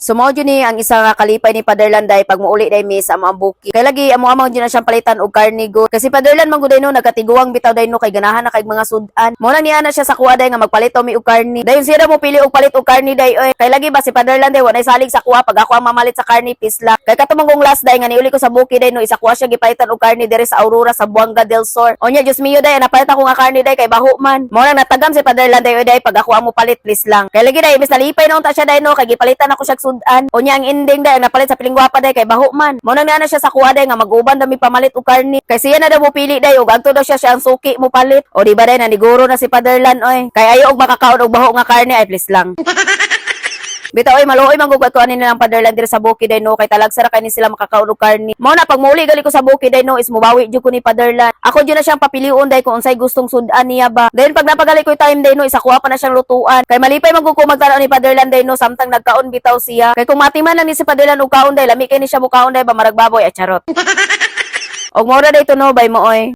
Sumao jud ni ang isa nga kalipay ni Fatherland day pag muuli day miss amo ang buki. Kay lagi amo jud na siyang palitan og carnigo. Kasi Fatherland man gud no nagkatiguang bitaw day no kay ganahan na kay mga sudan. Mo na niya na siya sa kuha day nga magpalit mi og karni. Dayon siya mo pili og palit og karni day oy. Kay lagi ba si Fatherland day wa nay salig sa kuha pag ako ang mamalit sa karni pisla. Kay katumong last day nga niuli ko sa buki day no isa kuha siya gipalitan og karni diri sa Aurora sa Buanga del Sur. Onya Dios mio day napalitan ko nga karni day kay baho man. Mo na natagam si Fatherland day oy day pag ako ang mo palit please lang. Kay lagi day mis nalipay na unta siya day no kay gipalitan ako siya sudan. Onya ang ending day napalit sa piling gwapa day kay baho man. Mo nang na siya sa kuha day nga mag-uban daw mi pamalit og karni. Kay siya na daw mo pili day og adto daw siya ang suki mo palit. O di ba day naniguro na si Fatherland oy. Kay ayo og makakaon og baho nga karni ay please lang. Bitaw oy maluoy man gud ko ani nilang Fatherland diri sa buki day no kay talag sara kay ni sila makakaon og karni. Mao na pag muuli gali ko sa buki day no is mubawi jud ko ni Fatherland. Ako jud na siyang papiliun day kung unsay gustong sudan niya ba. Then pag napagali ko time day no isa kuha pa na siyang lutuan. Kay malipay man gud ko magtanaw ni Fatherland day no samtang nagkaon bitaw siya. Kay kung matiman lang ni si Fatherland og kaon day lami kay ni siya mukaon day ba marag baboy at charot. Og mora day to no bay mo oy.